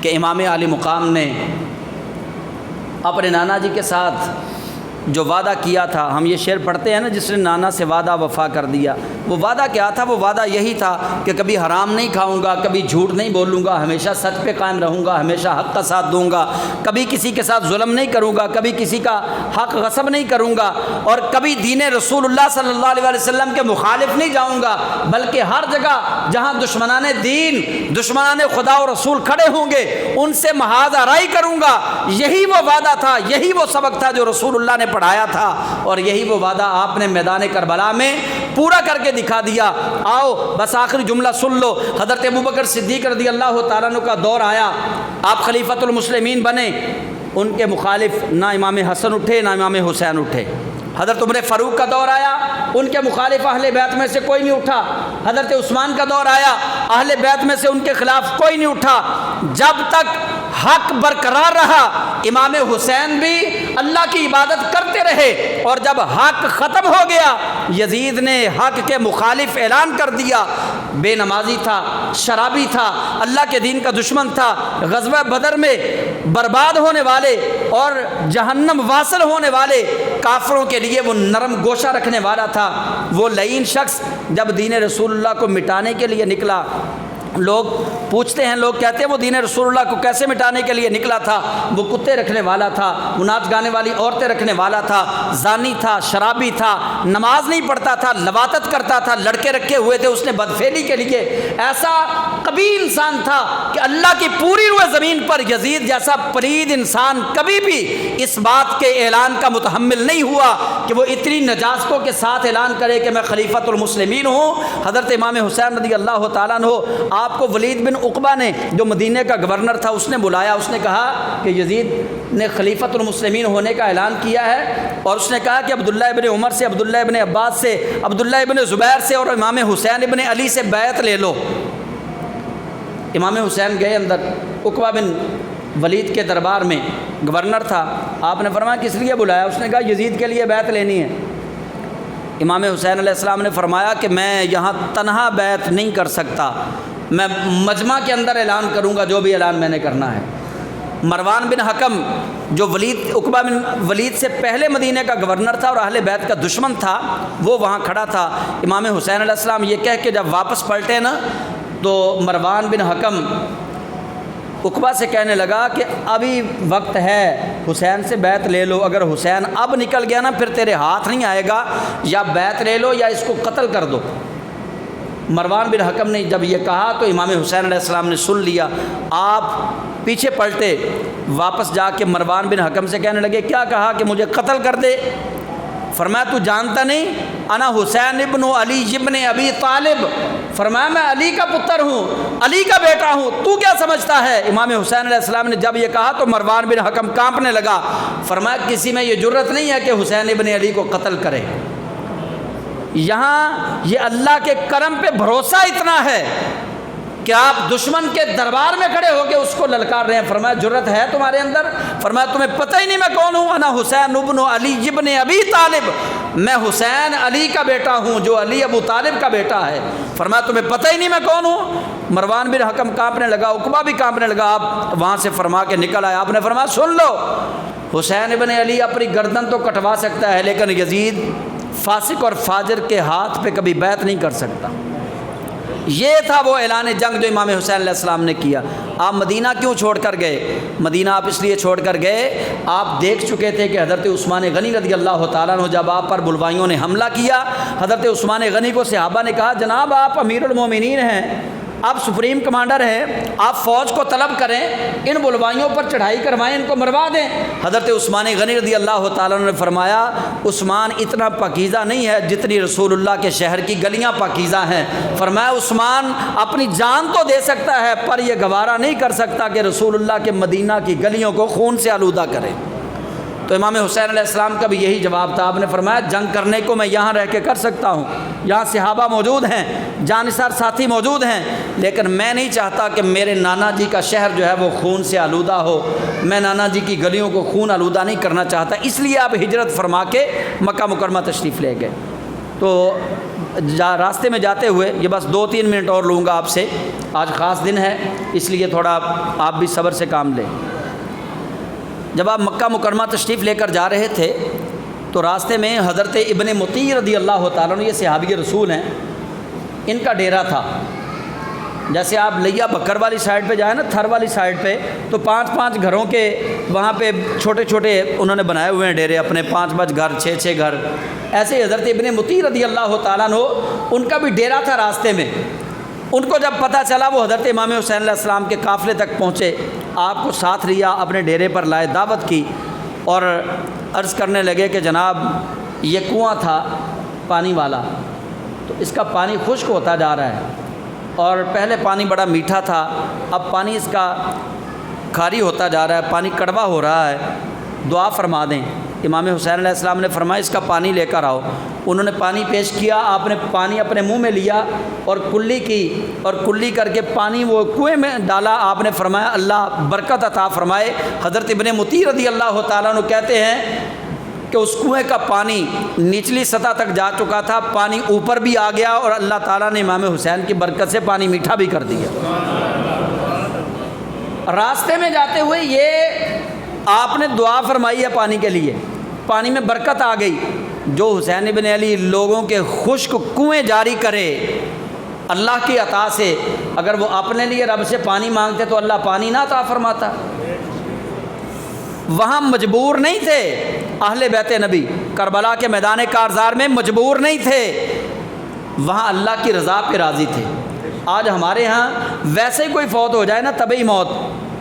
کہ امام عالی مقام نے اپنے نانا جی کے ساتھ جو وعدہ کیا تھا، ہم یہ شعر پڑھتے ہیں نا، جس نے نانا سے وعدہ وفا کر دیا، وہ وعدہ کیا تھا؟ وہ وعدہ یہی تھا کہ کبھی حرام نہیں کھاؤں گا، کبھی جھوٹ نہیں بولوں گا، ہمیشہ سچ پہ قائم رہوں گا، ہمیشہ حق کا ساتھ دوں گا، کبھی کسی کے ساتھ ظلم نہیں کروں گا، کبھی کسی کا حق غصب نہیں کروں گا، اور کبھی دین رسول اللہ صلی اللہ علیہ وسلم کے مخالف نہیں جاؤں گا، بلکہ ہر جگہ جہاں دشمنان دین، دشمنان خدا و رسول کھڑے ہوں گے ان سے محاذ آرائی کروں گا۔ یہی وہ وعدہ تھا، یہی وہ سبق تھا جو رسول اللہ نے پڑھایا تھا، اور یہی وہ وعدہ آپ نے میدان کربلا میں پورا کر کے دکھا دیا۔ آؤ بس آخری جملہ سن لو۔ حضرت ابوبکر صدیق رضی اللہ تعالیٰ عنہ کا دور آیا، آپ خلیفۃ المسلمین بنے، ان کے مخالف نہ امام حسن اٹھے نہ امام حسین اٹھے۔ حضرت عمر فاروق کا دور آیا، ان کے مخالف اہل بیت میں سے کوئی نہیں اٹھا۔ حضرت عثمان کا دور آیا، اہل بیت میں سے ان کے خلاف کوئی نہیں اٹھا۔ جب تک حق برقرار رہا، امام حسین بھی اللہ کی عبادت کرتے رہے، اور جب حق ختم ہو گیا، یزید نے حق کے مخالف اعلان کر دیا۔ بے نمازی تھا، شرابی تھا، اللہ کے دین کا دشمن تھا، غزوہ بدر میں برباد ہونے والے اور جہنم واصل ہونے والے کافروں کے لیے وہ نرم گوشہ رکھنے والا تھا۔ وہ لعین شخص جب دین رسول اللہ کو مٹانے کے لیے نکلا، لوگ پوچھتے ہیں، لوگ کہتے ہیں وہ دین رسول اللہ کو کیسے مٹانے کے لیے نکلا تھا؟ وہ کتے رکھنے والا تھا، وہ ناچ گانے والی عورتیں رکھنے والا تھا، زانی تھا، شرابی تھا، نماز نہیں پڑھتا تھا، لواطت کرتا تھا، لڑکے رکھے ہوئے تھے اس نے بدفعلی کے لیے۔ ایسا قبیح انسان تھا کہ اللہ کی پوری روئے زمین پر یزید جیسا پلید انسان کبھی بھی اس بات کے اعلان کا متحمل نہیں ہوا کہ وہ اتنی نجاستوں کے ساتھ اعلان کرے کہ میں خلیفۃ المسلمین ہوں۔ حضرت امام حسین رضی اللہ تعالیٰ عنہ، آپ کو ولید بن عقبہ نے جو مدینے کا گورنر تھا اس نے بلایا، اس نے کہا کہ یزید نے خلیفۃ المسلمین ہونے کا اعلان کیا ہے، اور اس نے کہا کہ عبداللہ ابن عمر سے، عبداللہ ابن عباس سے، عبداللہ ابن زبیر سے اور امام حسین ابن علی سے بیعت لے لو۔ امام حسین گئے اندر، عقبہ بن ولید کے دربار میں، گورنر تھا۔ آپ نے فرمایا کس لیے بلایا؟ اس نے کہا یزید کے لیے بیعت لینی ہے۔ امام حسین علیہ السلام نے فرمایا کہ میں یہاں تنہا بیعت نہیں کر سکتا، میں مجمع کے اندر اعلان کروں گا جو بھی اعلان میں نے کرنا ہے۔ مروان بن حکم جو عقبہ بن ولید سے پہلے مدینے کا گورنر تھا اور اہل بیت کا دشمن تھا، وہ وہاں کھڑا تھا۔ امام حسین علیہ السلام یہ کہہ کے جب واپس پلٹے نا، تو مروان بن حکم عقبہ سے کہنے لگا کہ ابھی وقت ہے، حسین سے بیعت لے لو، اگر حسین اب نکل گیا نا پھر تیرے ہاتھ نہیں آئے گا، یا بیعت لے لو یا اس کو قتل کر دو۔ مروان بن حکم نے جب یہ کہا تو امام حسین علیہ السلام نے سن لیا۔ آپ پیچھے پلٹے، واپس جا کے مروان بن حکم سے کہنے لگے کیا کہا کہ مجھے قتل کر دے؟ فرمایا تو جانتا نہیں انا حسین ابن علی ابن ابی طالب، فرمایا میں علی کا پتر ہوں، علی کا بیٹا ہوں، تو کیا سمجھتا ہے؟ امام حسین علیہ السلام نے جب یہ کہا تو مروان بن حکم کانپنے لگا۔ فرمایا کسی میں یہ جرت نہیں ہے کہ حسین ابن علی کو قتل کرے۔ یہاں یہ اللہ کے کرم پہ بھروسہ اتنا ہے کہ آپ دشمن کے دربار میں کھڑے ہو کے اس کو للکار رہے ہیں۔ فرمایا جرت ہے تمہارے اندر؟ فرمایا تمہیں پتہ ہی نہیں میں کون ہوں؟ انا حسین ابن علی ابن ابی طالب، میں حسین علی کا بیٹا ہوں جو علی ابو طالب کا بیٹا ہے۔ فرمایا تمہیں پتہ ہی نہیں میں کون ہوں؟ مروان بن حکم کانپنے لگا، عقبہ بھی کانپنے لگا۔ آپ وہاں سے فرما کے نکل آئے، آپ نے فرمایا سن لو، حسین ابن علی اپنی گردن تو کٹوا سکتا ہے لیکن یزید فاسق اور فاجر کے ہاتھ پہ کبھی بیعت نہیں کر سکتا۔ یہ تھا وہ اعلان جنگ جو امام حسین علیہ السلام نے کیا۔ آپ مدینہ کیوں چھوڑ کر گئے؟ مدینہ آپ اس لیے چھوڑ کر گئے، آپ دیکھ چکے تھے کہ حضرت عثمان غنی رضی اللہ تعالیٰ عنہ جب آپ پر بلوائیوں نے حملہ کیا، حضرت عثمان غنی کو صحابہ نے کہا جناب آپ امیر المومنین ہیں، آپ سپریم کمانڈر ہیں، آپ فوج کو طلب کریں، ان بلوائیوں پر چڑھائی کروائیں، ان کو مروا دیں۔ حضرت عثمان غنی رضی اللہ تعالیٰ عنہ نے فرمایا عثمان اتنا پاکیزہ نہیں ہے جتنی رسول اللہ کے شہر کی گلیاں پاکیزہ ہیں۔ فرمایا عثمان اپنی جان تو دے سکتا ہے پر یہ گوارا نہیں کر سکتا کہ رسول اللہ کے مدینہ کی گلیوں کو خون سے آلودہ کرے۔ تو امام حسین علیہ السلام کا بھی یہی جواب تھا۔ آپ نے فرمایا جنگ کرنے کو میں یہاں رہ کے کر سکتا ہوں، یہاں صحابہ موجود ہیں، جانثار ساتھی موجود ہیں، لیکن میں نہیں چاہتا کہ میرے نانا جی کا شہر جو ہے وہ خون سے آلودہ ہو، میں نانا جی کی گلیوں کو خون آلودہ نہیں کرنا چاہتا، اس لیے آپ ہجرت فرما کے مکہ مکرمہ تشریف لے گئے۔ تو راستے میں جاتے ہوئے یہ بس 2-3 منٹ اور لوں گا آپ سے، آج خاص دن ہے اس لیے تھوڑا آپ بھی صبر سے کام لیں۔ جب آپ مکہ مکرمہ تشریف لے کر جا رہے تھے تو راستے میں حضرت ابن مطیع رضی اللہ تعالیٰ عنہ، یہ صحابی رسول ہیں، ان کا ڈیرا تھا۔ جیسے آپ لیا بکر والی سائڈ پہ جائیں نا، تھر والی سائڈ پہ، تو 5-5 گھروں کے وہاں پہ چھوٹے چھوٹے انہوں نے بنائے ہوئے ہیں ڈیرے اپنے، 5-5 گھر، 6-6 گھر۔ ایسے حضرت ابن مطیع رضی اللہ تعالیٰ عنہ ان کا بھی ڈیرا تھا راستے میں۔ ان کو جب پتہ چلا، وہ حضرت امام حسین علیہ السلام کے قافلے تک پہنچے، آپ کو ساتھ لیا، اپنے ڈیرے پر لائے، دعوت کی اور عرض کرنے لگے کہ جناب یہ کنواں تھا پانی والا، تو اس کا پانی خشک ہوتا جا رہا ہے، اور پہلے پانی بڑا میٹھا تھا، اب پانی اس کا کھاری ہوتا جا رہا ہے، پانی کڑوا ہو رہا ہے، دعا فرما دیں۔ امام حسین علیہ السلام نے فرمایا اس کا پانی لے کر آؤ۔ انہوں نے پانی پیش کیا، آپ نے پانی اپنے منہ میں لیا اور کلی کی، اور کلی کر کے پانی وہ کنویں میں ڈالا۔ آپ نے فرمایا اللہ برکت عطا فرمائے۔ حضرت ابن مطیع رضی اللہ تعالیٰ عنہ کہتے ہیں کہ اس کنویں کا پانی نچلی سطح تک جا چکا تھا، پانی اوپر بھی آ گیا، اور اللہ تعالیٰ نے امام حسین کی برکت سے پانی میٹھا بھی کر دیا۔ راستے میں جاتے ہوئے یہ آپ نے دعا فرمائی ہے پانی کے لیے، پانی میں برکت آ گئی۔ جو حسین ابن علی لوگوں کے خشک کنویں جاری کرے اللہ کی عطا سے، اگر وہ اپنے لیے رب سے پانی مانگتے تو اللہ پانی نہ عطا فرماتا۔ وہاں مجبور نہیں تھے اہل بیت نبی، کربلا کے میدان کارزار میں مجبور نہیں تھے، وہاں اللہ کی رضا پہ راضی تھے۔ آج ہمارے ہاں ویسے ہی کوئی فوت ہو جائے نا، طبعی موت،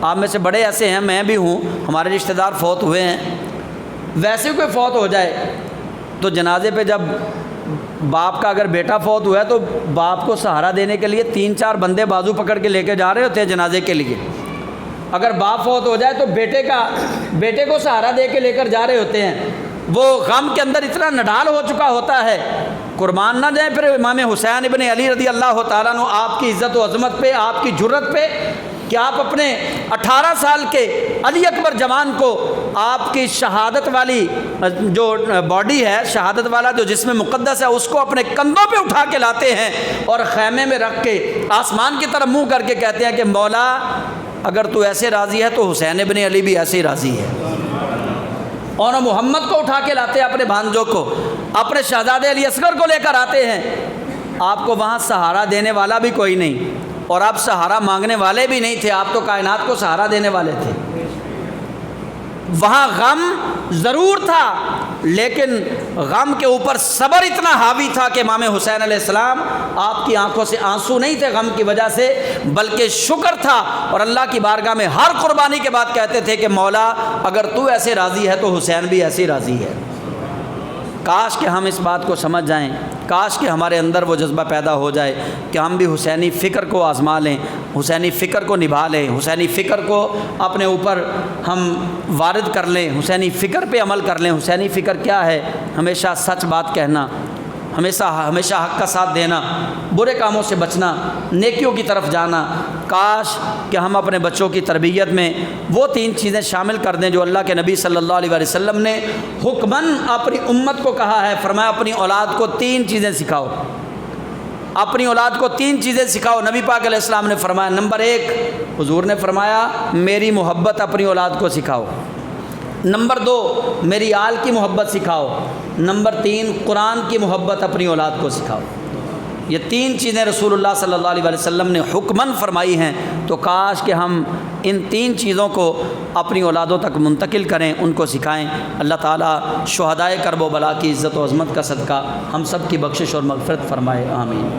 آپ میں سے بڑے ایسے ہیں، میں بھی ہوں، ہمارے رشتہ دار فوت ہوئے ہیں، ویسے کوئی فوت ہو جائے تو جنازے پہ جب باپ کا اگر بیٹا فوت ہوا ہے تو باپ کو سہارا دینے کے لیے 3-4 بندے بازو پکڑ کے لے کے جا رہے ہوتے ہیں جنازے کے لیے۔ اگر باپ فوت ہو جائے تو بیٹے کو سہارا دے کے لے کر جا رہے ہوتے ہیں۔ وہ غم کے اندر اتنا نڈال ہو چکا ہوتا ہے، قربان نہ جائیں پھر امام حسین ابن علی رضی اللہ تعالیٰ عنہ آپ کی عزت و عظمت پہ، آپ کی جرت پہ، کہ آپ اپنے 18 سال کے علی اکبر جوان کو آپ کی شہادت والی جو باڈی ہے، شہادت والا جو جسم مقدس ہے، اس کو اپنے کندھوں پہ اٹھا کے لاتے ہیں اور خیمے میں رکھ کے آسمان کی طرف منہ کر کے کہتے ہیں کہ مولا اگر تو ایسے راضی ہے تو حسین ابن علی بھی ایسے ہی راضی ہے۔ اور محمد کو اٹھا کے لاتے ہیں، اپنے بھانجوں کو، اپنے شہزادے علی اصغر کو لے کر آتے ہیں۔ آپ کو وہاں سہارا دینے والا بھی کوئی نہیں، اور آپ سہارا مانگنے والے بھی نہیں تھے، آپ تو کائنات کو سہارا دینے والے تھے۔ وہاں غم ضرور تھا، لیکن غم کے اوپر صبر اتنا حاوی تھا کہ امام حسین علیہ السلام آپ کی آنکھوں سے آنسو نہیں تھے غم کی وجہ سے، بلکہ شکر تھا، اور اللہ کی بارگاہ میں ہر قربانی کے بعد کہتے تھے کہ مولا اگر تو ایسے راضی ہے تو حسین بھی ایسے ہی راضی ہے۔ کاش کہ ہم اس بات کو سمجھ جائیں، کاش کہ ہمارے اندر وہ جذبہ پیدا ہو جائے کہ ہم بھی حسینی فکر کو آزما لیں، حسینی فکر کو نبھا لیں، حسینی فکر کو اپنے اوپر ہم وارد کر لیں، حسینی فکر پہ عمل کر لیں۔ حسینی فکر کیا ہے؟ ہمیشہ سچ بات کہنا، ہمیشہ حق کا ساتھ دینا، برے کاموں سے بچنا، نیکیوں کی طرف جانا۔ کاش کہ ہم اپنے بچوں کی تربیت میں وہ 3 چیزیں شامل کر دیں جو اللہ کے نبی صلی اللہ علیہ وسلم نے حکماً اپنی امت کو کہا ہے۔ فرمایا اپنی اولاد کو 3 چیزیں سکھاؤ، اپنی اولاد کو 3 چیزیں سکھاؤ۔ نبی پاک علیہ السلام نے فرمایا نمبر 1، حضور نے فرمایا میری محبت اپنی اولاد کو سکھاؤ، نمبر 2 میری آل کی محبت سکھاؤ، نمبر 3 قرآن کی محبت اپنی اولاد کو سکھاؤ۔ یہ 3 چیزیں رسول اللہ صلی اللہ علیہ وسلم نے حکماً فرمائی ہیں، تو کاش کہ ہم ان 3 چیزوں کو اپنی اولادوں تک منتقل کریں، ان کو سکھائیں۔ اللہ تعالیٰ شہدائے کرب و بلا کی عزت و عظمت کا صدقہ ہم سب کی بخشش اور مغفرت فرمائے، آمین۔